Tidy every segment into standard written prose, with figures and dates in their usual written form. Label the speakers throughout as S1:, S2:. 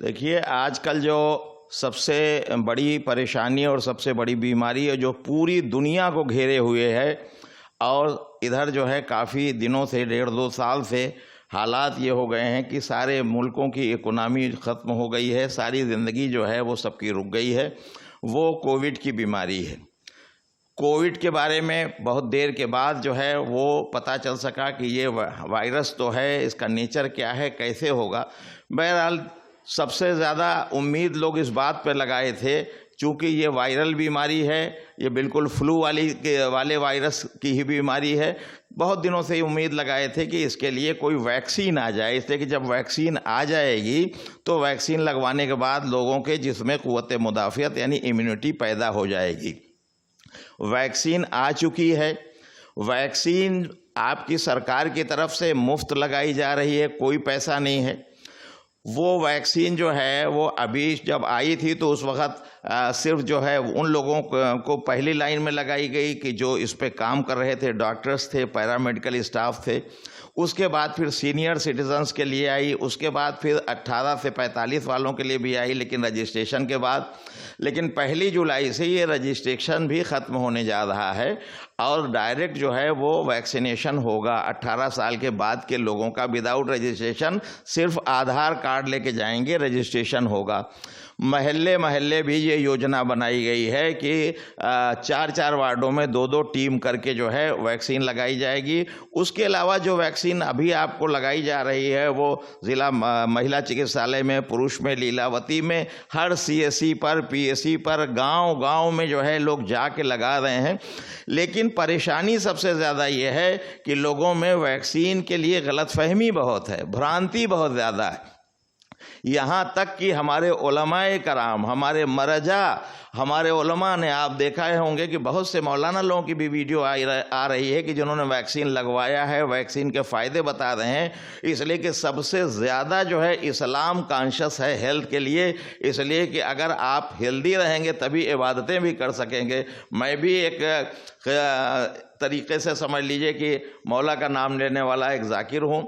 S1: देखिए, आजकल जो सबसे बड़ी परेशानी और सबसे बड़ी बीमारी है जो पूरी दुनिया को घेरे हुए है, और इधर जो है काफ़ी दिनों से 1.5-2 साल से हालात ये हो गए हैं कि सारे मुल्कों की इकोनॉमी ख़त्म हो गई है, सारी ज़िंदगी जो है वो सबकी रुक गई है। वो कोविड की बीमारी है। कोविड के बारे में बहुत देर के बाद जो है वो पता चल सका कि ये वायरस तो है, इसका नेचर क्या है, कैसे होगा। बहरहाल सबसे ज़्यादा उम्मीद लोग इस बात पर लगाए थे, चूँकि ये वायरल बीमारी है, ये बिल्कुल फ्लू वाले वायरस की ही बीमारी है। बहुत दिनों से उम्मीद लगाए थे कि इसके लिए कोई वैक्सीन आ जाए, इसलिए कि जब वैक्सीन आ जाएगी तो वैक्सीन लगवाने के बाद लोगों के जिस्म क़ुव्वत मुदाफ़ियत यानी इम्यूनिटी पैदा हो जाएगी। वैक्सीन आ चुकी है। वैक्सीन आपकी सरकार की तरफ से मुफ्त लगाई जा रही है, कोई पैसा नहीं है। वो वैक्सीन जो है वो अभी जब आई थी तो उस वक़्त सिर्फ जो है उन लोगों को पहली लाइन में लगाई गई कि जो इस पे काम कर रहे थे, डॉक्टर्स थे, पैरामेडिकल स्टाफ थे। उसके बाद फिर सीनियर सिटीजन्स के लिए आई, उसके बाद फिर 18 से 45 वालों के लिए भी आई, लेकिन रजिस्ट्रेशन के बाद। लेकिन 1 जुलाई से ये रजिस्ट्रेशन भी ख़त्म होने जा रहा है और डायरेक्ट जो है वो वैक्सीनेशन होगा 18 साल के बाद के लोगों का, विदाउट रजिस्ट्रेशन। सिर्फ आधार कार्ड लेके जाएंगे, रजिस्ट्रेशन होगा। महल्ले महल्ले भी ये योजना बनाई गई है कि 4-4 वार्डों में 2-2 टीम करके जो है वैक्सीन लगाई जाएगी। उसके अलावा जो वैक्सीन अभी आपको लगाई जा रही है वो ज़िला महिला चिकित्सालय में, पुरुष में, लीलावती में, हर CSC पर, PSC पर, गांव-गांव में जो है लोग जाके लगा रहे हैं। लेकिन परेशानी सबसे ज़्यादा ये है कि लोगों में वैक्सीन के लिए गलतफहमी बहुत है, भ्रांति बहुत ज़्यादा है। यहाँ तक कि हमारे उलमाए कराम, हमारे मरजा, हमारे उलमा ने, आप देखा होंगे कि बहुत से मौलाना लोगों की भी वीडियो आ रही है कि जिन्होंने वैक्सीन लगवाया है, वैक्सीन के फ़ायदे बता रहे हैं। इसलिए कि सबसे ज़्यादा जो है इस्लाम कॉन्शियस है हेल्थ के लिए, इसलिए कि अगर आप हेल्दी रहेंगे तभी इबादतें भी कर सकेंगे। मैं भी एक तरीक़े से समझ लीजिए कि मौला का नाम लेने वाला एक ज़ाकिर हूँ,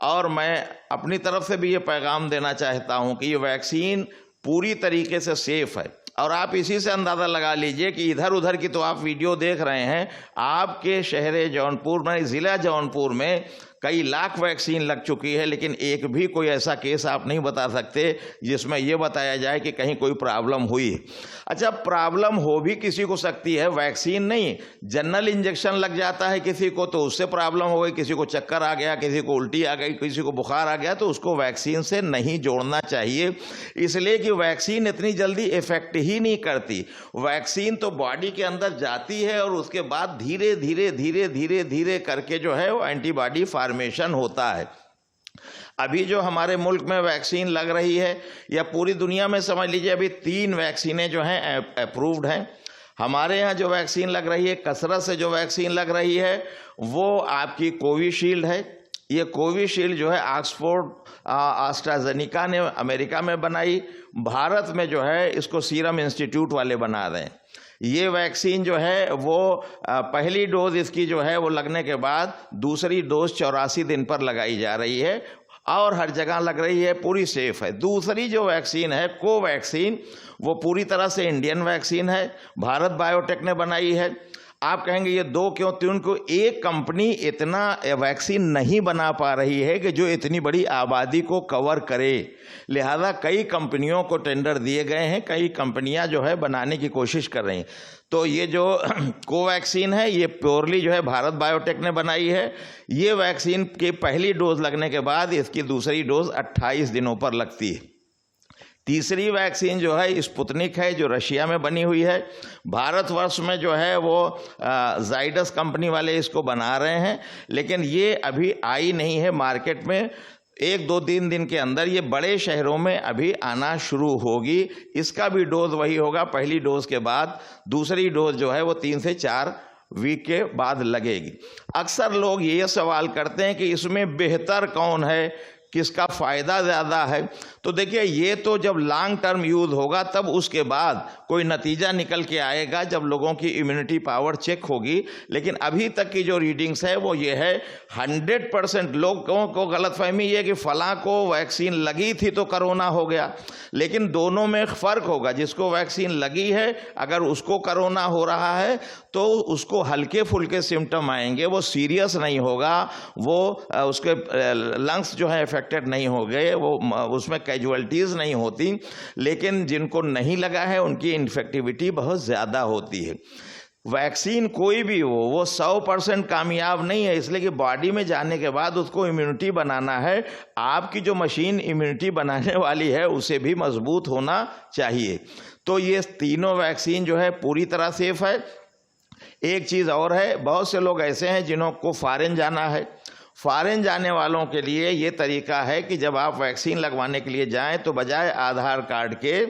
S1: और मैं अपनी तरफ से भी ये पैगाम देना चाहता हूँ कि ये वैक्सीन पूरी तरीके से सेफ़ है। और आप इसी से अंदाज़ा लगा लीजिए कि इधर उधर की तो आप वीडियो देख रहे हैं, आपके शहर जौनपुर में, ज़िला जौनपुर में कई लाख वैक्सीन लग चुकी है, लेकिन एक भी कोई ऐसा केस आप नहीं बता सकते जिसमें यह बताया जाए कि कहीं कोई प्रॉब्लम हुई। अच्छा, प्रॉब्लम हो भी किसी को सकती है, वैक्सीन नहीं, जनरल इंजेक्शन लग जाता है किसी को तो उससे प्रॉब्लम हो गई, किसी को चक्कर आ गया, किसी को उल्टी आ गई, किसी को बुखार आ गया, तो उसको वैक्सीन से नहीं जोड़ना चाहिए। इसलिए कि वैक्सीन इतनी जल्दी इफेक्ट ही नहीं करती। वैक्सीन तो बॉडी के अंदर जाती है और उसके बाद धीरे धीरे धीरे धीरे धीरे करके जो है वो एंटीबॉडी फॉर्मेशन होता है। अभी जो हमारे मुल्क में वैक्सीन लग रही है, या पूरी दुनिया में समझ लीजिए, अभी 3 वैक्सीनें जो हैं अप्रूव्ड हैं। हमारे यहाँ जो वैक्सीन लग रही है, कसरत से जो वैक्सीन लग रही है, वो आपकी कोविशील्ड है। ये कोविशील्ड जो है ऑक्सफोर्ड एस्ट्राजेनेका ने अमेरिका में बनाई, भारत में जो है इसको सीरम इंस्टीट्यूट वाले बना रहे हैं। ये वैक्सीन जो है वो पहली डोज इसकी जो है वो लगने के बाद दूसरी डोज 84 दिन पर लगाई जा रही है और हर जगह लग रही है, पूरी सेफ है। दूसरी जो वैक्सीन है कोवैक्सीन, वो पूरी तरह से इंडियन वैक्सीन है, भारत बायोटेक ने बनाई है। आप कहेंगे ये 2 क्यों 3 क्यों? एक कंपनी इतना वैक्सीन नहीं बना पा रही है कि जो इतनी बड़ी आबादी को कवर करे, लिहाजा कई कंपनियों को टेंडर दिए गए हैं, कई कंपनियां जो है बनाने की कोशिश कर रही हैं। तो ये जो कोवैक्सीन है ये प्योरली जो है भारत बायोटेक ने बनाई है। ये वैक्सीन की पहली डोज लगने के बाद इसकी दूसरी डोज 28 दिनों पर लगती है। तीसरी वैक्सीन जो है स्पुतनिक है, जो रशिया में बनी हुई है। भारतवर्ष में जो है वो जाइडस कंपनी वाले इसको बना रहे हैं, लेकिन ये अभी आई नहीं है मार्केट में। 1-2-3 दिन के अंदर ये बड़े शहरों में अभी आना शुरू होगी। इसका भी डोज वही होगा, पहली डोज के बाद दूसरी डोज जो है वो 3 से 4 वीक के बाद लगेगी। अक्सर लोग ये सवाल करते हैं कि इसमें बेहतर कौन है, किसका फ़ायदा ज़्यादा है। तो देखिए, ये तो जब लॉन्ग टर्म यूज़ होगा तब उसके बाद कोई नतीजा निकल के आएगा, जब लोगों की इम्यूनिटी पावर चेक होगी। लेकिन अभी तक की जो रीडिंग्स है वो ये है, 100% लोगों को गलतफहमी ये कि फलां को वैक्सीन लगी थी तो कोरोना हो गया, लेकिन दोनों में फ़र्क होगा। जिसको वैक्सीन लगी है अगर उसको कोरोना हो रहा है तो उसको हल्के फुल्के सिम्टम आएंगे, वो सीरियस नहीं होगा, वो उसके लंग्स जो है अफेक्टेड नहीं हो गए, वो उसमें कैजुअलिटीज़ नहीं होती। लेकिन जिनको नहीं लगा है उनकी इन्फेक्टिविटी बहुत ज़्यादा होती है। वैक्सीन कोई भी हो वो 100% कामयाब नहीं है, इसलिए कि बॉडी में जाने के बाद उसको इम्यूनिटी बनाना है। आपकी जो मशीन इम्यूनिटी बनाने वाली है उसे भी मजबूत होना चाहिए। तो ये तीनों वैक्सीन जो है पूरी तरह सेफ है। एक चीज़ और है, बहुत से लोग ऐसे हैं जिनको फॉरेन जाना है। फॉरेन जाने वालों के लिए ये तरीका है कि जब आप वैक्सीन लगवाने के लिए जाएं तो बजाय आधार कार्ड के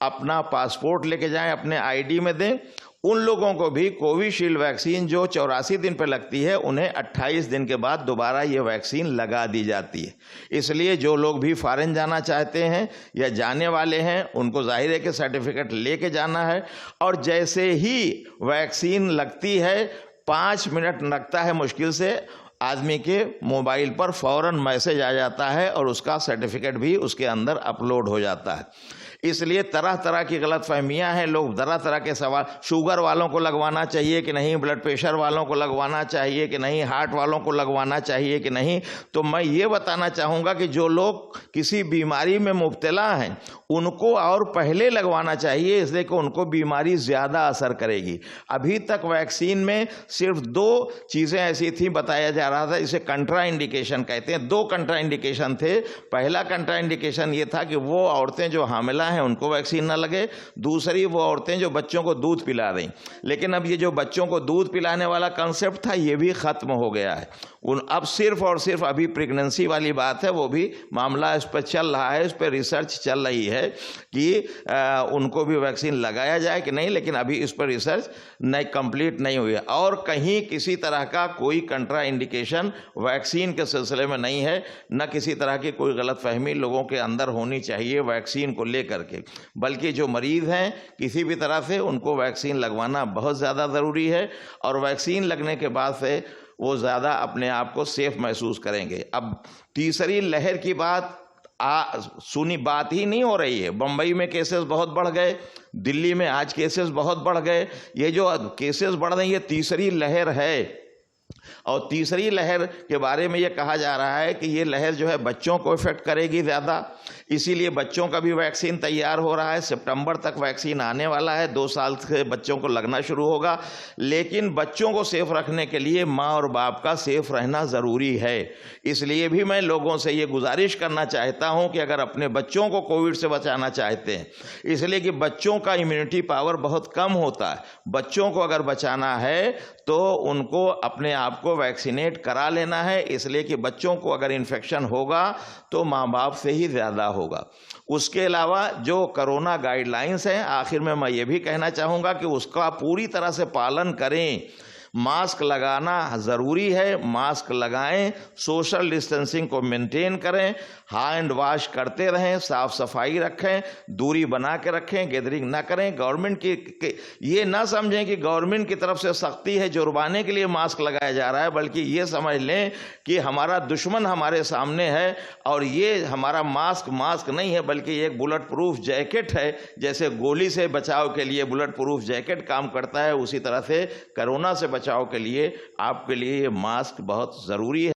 S1: अपना पासपोर्ट लेके जाएं, अपने आईडी में दें। उन लोगों को भी कोविशील्ड वैक्सीन जो 84 दिन पर लगती है, उन्हें 28 दिन के बाद दोबारा ये वैक्सीन लगा दी जाती है। इसलिए जो लोग भी फॉरेन जाना चाहते हैं या जाने वाले हैं उनको जाहिर है कि सर्टिफिकेट लेके जाना है। और जैसे ही वैक्सीन लगती है 5 मिनट लगता है मुश्किल से, आदमी के मोबाइल पर फ़ौरन मैसेज आ जाता है और उसका सर्टिफिकेट भी उसके अंदर अपलोड हो जाता है। इसलिए तरह तरह की गलतफहमियां हैं, लोग तरह तरह के सवाल, शुगर वालों को लगवाना चाहिए कि नहीं, ब्लड प्रेशर वालों को लगवाना चाहिए कि नहीं, हार्ट वालों को लगवाना चाहिए कि नहीं। तो मैं ये बताना चाहूँगा कि जो लोग किसी बीमारी में मुब्तला हैं उनको और पहले लगवाना चाहिए, इसलिए कि उनको बीमारी ज़्यादा असर करेगी। अभी तक वैक्सीन में सिर्फ 2 चीज़ें ऐसी थी, बताया जा रहा था, इसे कंट्रा इंडिकेशन कहते हैं। 2 कंट्रा इंडिकेशन थे। पहला कंट्रा इंडिकेशन ये था कि वो औरतें जो हामिला हैं उनको वैक्सीन ना लगे, दूसरी वो औरतें जो बच्चों को दूध पिला रही। लेकिन अब ये जो बच्चों को दूध पिलाने वाला कंसेप्ट था ये भी ख़त्म हो गया है। अब सिर्फ और सिर्फ अभी प्रेगनेंसी वाली बात है, वो भी मामला इस पर चल रहा है, इस पर रिसर्च चल रही है कि उनको भी वैक्सीन लगाया जाए कि नहीं, लेकिन अभी इस पर रिसर्च नहीं कंप्लीट नहीं हुई है। और कहीं किसी तरह का कोई कंट्रा इंडिकेशन वैक्सीन के सिलसिले में नहीं है, न किसी तरह की कोई गलतफहमी लोगों के अंदर होनी चाहिए वैक्सीन को लेकर के। बल्कि जो मरीज़ हैं किसी भी तरह से, उनको वैक्सीन लगवाना बहुत ज़्यादा ज़रूरी है और वैक्सीन लगने के बाद से वो ज़्यादा अपने आप को सेफ महसूस करेंगे। अब तीसरी लहर की बात सुनी बात ही नहीं हो रही है। बम्बई में केसेस बहुत बढ़ गए, दिल्ली में आज केसेस बहुत बढ़ गए। ये जो केसेस बढ़ रहे हैं ये तीसरी लहर है। और तीसरी लहर के बारे में ये कहा जा रहा है कि ये लहर जो है बच्चों को इफेक्ट करेगी ज़्यादा, इसीलिए बच्चों का भी वैक्सीन तैयार हो रहा है। सितंबर तक वैक्सीन आने वाला है, 2 साल से बच्चों को लगना शुरू होगा। लेकिन बच्चों को सेफ रखने के लिए माँ और बाप का सेफ रहना ज़रूरी है। इसलिए भी मैं लोगों से ये गुजारिश करना चाहता हूँ कि अगर अपने बच्चों को कोविड से बचाना चाहते हैं, इसलिए कि बच्चों का इम्यूनिटी पावर बहुत कम होता है, बच्चों को अगर बचाना है तो उनको अपने आप को वैक्सीनेट करा लेना है। इसलिए कि बच्चों को अगर इन्फेक्शन होगा तो माँ बाप से ही ज़्यादा होगा। उसके अलावा जो कोरोना गाइडलाइंस हैं, आखिर में मैं ये भी कहना चाहूँगा कि उसका पूरी तरह से पालन करें। मास्क लगाना ज़रूरी है, मास्क लगाएं, सोशल डिस्टेंसिंग को मेंटेन करें, हैंड वॉश करते रहें, साफ़ सफाई रखें, दूरी बना के रखें, गैदरिंग ना करें। गवर्नमेंट की ये ना समझें कि गवर्नमेंट की तरफ से सख्ती है, जुर्माने के लिए मास्क लगाया जा रहा है, बल्कि ये समझ लें कि हमारा दुश्मन हमारे सामने है और ये हमारा मास्क नहीं है बल्कि एक बुलेट प्रूफ जैकेट है। जैसे गोली से बचाव के लिए बुलेट प्रूफ जैकेट काम करता है, उसी तरह से कोरोना से बचाव के लिए आपके लिए ये मास्क बहुत ज़रूरी है।